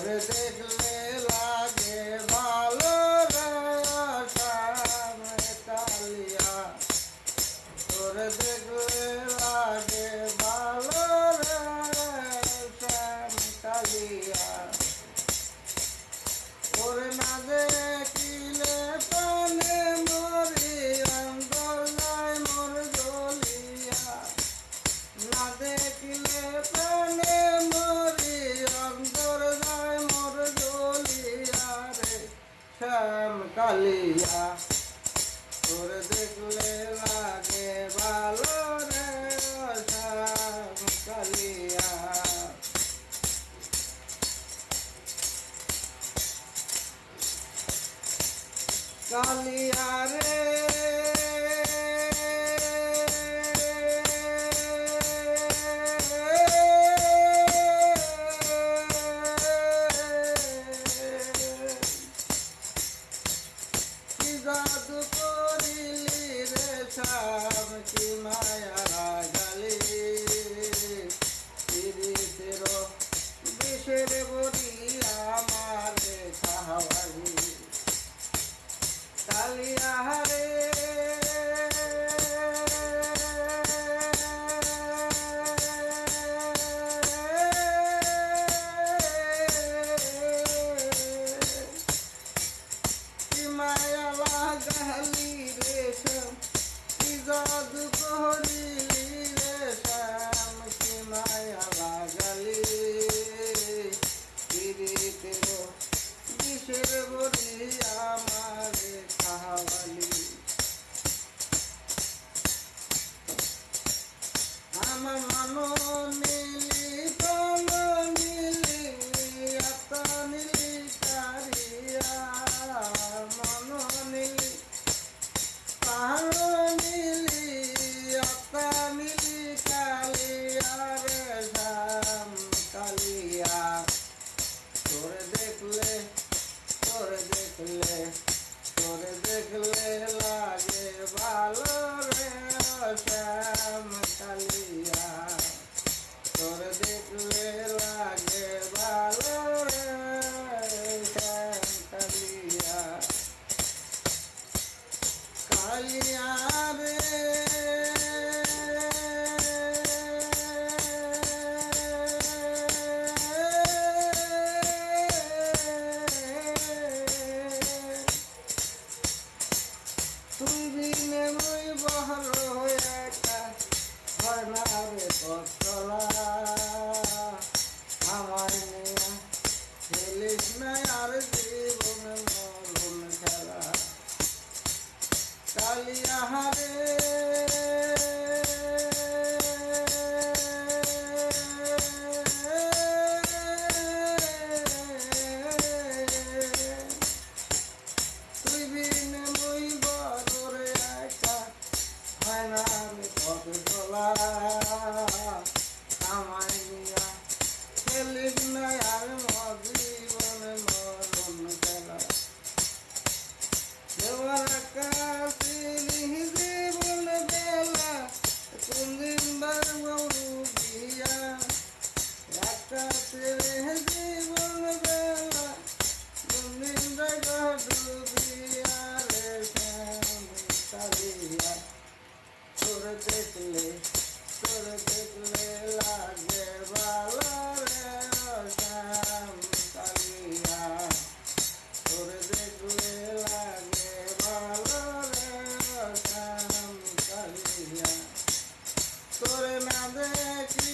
তোরে দেখলে লাগে ভালো রে শ্যাম কালিয়া তোরে দেখলে লাগে ভালো রে শ্যাম কালিয়া ওরে না দেখিলে প্রাণে মরি অন্তর যায় মোর জ্বলিয়া না দেখিলে প্রাণে মরি অন্তর যায় মোর জ্বলিয়া রে শ্যাম কালিয়া তোরে দেখলে লাগে ভালো রে শ্যাম কালিয়া কালিয়া রে কি জাদু করিলি রে শ্যাম কি মায়া লাগালি পীড়িতের বিষের বড়ি আমারে খাওয়ালি কালিয়া রে কি মায়া লাগালি রে শ্যাম কি জাদু করিলি রে শ্যাম কি মায়া লাগালি পীড়িতের বিষের বড়ি আমারে খাওয়ালি আমার মনো নীলি প্রাণ নীলি আত্মা নীলি কারিয়া মনো নীলি প্রাণ নীলি আত্মা নীলি কালিয়া রে শ্যাম কালিয়া তোরে দেখলে লাগে ভালো রে শ্যাম কালিয়া তোরে দেখলে লাগে ভালো রে শ্যাম কালিয়া কালিয়া রে তুই বিনে মই বহর একা হয় না রে পথলা আমার নিয়া খেলিস না আর জীবন মরণ খেলা কালিয়া রে তুই বিনে মই বহর একা হয় না রে পথলা আমায় নিয়া খেলিস না আর জীবন মরণ খেলা দেওয়ার কাশিলি জীবন বেলা কোন দিন বাবু গিয়া আকাশে জীবন বেলা কোন দিন ডুবিয়া রে শ্যাম কালিয়া তোরে দেখলে লাগে ভালো রে শ্যাম কালিয়া তোরে দেখলে লাগে ভালো রে শ্যাম কালিয়া তোরে না দেখি